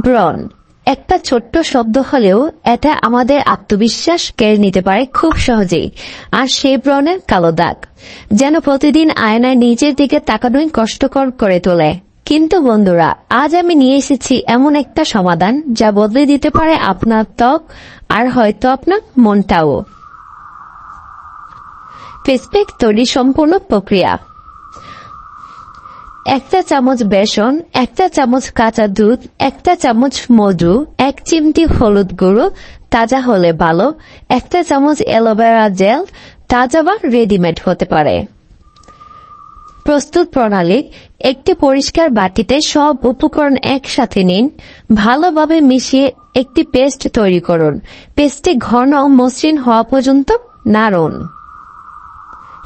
ব্রণ একটা ছোট্ট শব্দ হলেও এটা আমাদের আত্মবিশ্বাস কেড়ে নিতে পারে খুব সহজেই। আর সেই ব্রণের কালো দাগ যেন প্রতিদিন আয়নায় নিজের দিকে তাকানোই কষ্টকর করে তোলে। কিন্তু বন্ধুরা, আজ আমি নিয়ে এসেছি এমন একটা সমাধান যা বদলে দিতে পারে আপনার ত্বক আর হয়তো আপনার মনটাও। ফেস প্যাক তৈরি সম্পূর্ণ প্রক্রিয়া। 1 চামচ বেসন, 1 চামচ কাঁচা দুধ, 1 চামচ মধু, 1 চিমটি হলুদ গুঁড়ো, তাজা হলে ভালো, 1 চামচ অ্যালোভেরা জেল, তাজা বা রেডিমেড হতে পারে। প্রস্তুত প্রণালী: একটি পরিষ্কার বাটিতে সব উপকরণ একসাথে নিন, ভালোভাবে মিশিয়ে একটি পেস্ট তৈরি করুন। পেস্টটি ঘন ও মসৃণ হওয়া পর্যন্ত নাড়ুন।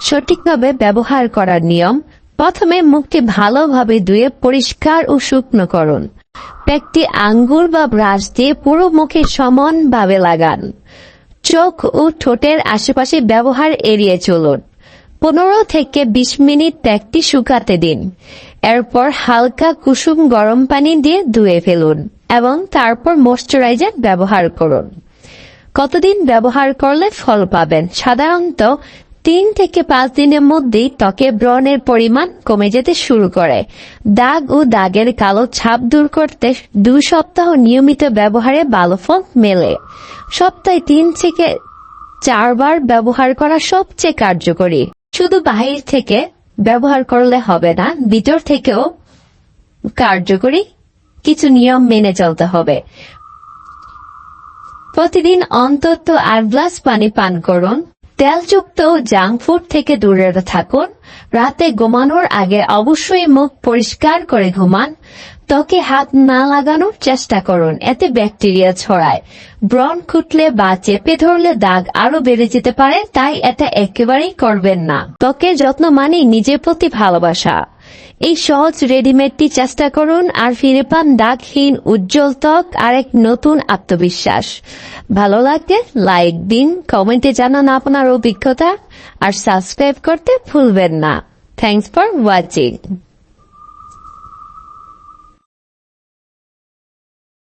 সঠিকভাবে ব্যবহার করার নিয়ম: প্রথমে মুখটি ভালোভাবে ধুয়ে পরিষ্কার ও শুকনো করুন। প্যাকটি আঙ্গুল বা ব্রাশ দিয়ে পুরো মুখে সমানভাবে লাগান। চোখ ও ঠোঁটের আশেপাশে ব্যবহার এড়িয়ে চলুন। 15 থেকে 20 মিনিট প্যাকটি শুকাতে দিন। এরপর হালকা কুসুম গরম পানি দিয়ে ধুয়ে ফেলুন এবং তারপর ময়শ্চারাইজার ব্যবহার করুন। কতদিন ব্যবহার করলে ফল পাবেন? সাধারণত 3 থেকে 5 দিনের মধ্যেই ত্বকে ব্রণের পরিমাণ কমে যেতে শুরু করে। দাগ ও দাগের কালো ছাপ দূর করতে 2 সপ্তাহ নিয়মিত ব্যবহারে ভালো ফল মেলে। সপ্তাহে 3 থেকে 4 বার ব্যবহার করা সবচেয়ে কার্যকরী। শুধু বাহির থেকে ব্যবহার করলে হবে না, ভিতর থেকেও কার্যকরী কিছু নিয়ম মেনে চলতে হবে। প্রতিদিন অন্তত 8 গ্লাস পানি পান করুন। তেলযুক্ত জাঙ্ক ফুড থেকে দূরে থাকুন। রাতে ঘুমানোর আগে অবশ্যই মুখ পরিষ্কার করে ঘুমান। ত্বকে হাত না লাগানোর চেষ্টা করুন, এতে ব্যাকটেরিয়া ছড়ায়। ব্রণ খুঁটলে বা চেপে ধরলে দাগ আরো বেড়ে যেতে পারে, তাই এটা একেবারেই করবেন না। ত্বকের যত্ন মানেই নিজের প্রতি ভালোবাসা। এই সহজ রেডিমেডটি চেষ্টা করুন আর ফিরে পান দাগহীন উজ্জ্বল ত্বক আর এক নতুন আত্মবিশ্বাস। ভালো লাগলে লাইক দিন, কমেন্টে জানান আপনার অভিজ্ঞতা আর সাবস্ক্রাইব করতে ভুলবেন না। Thanks for watching.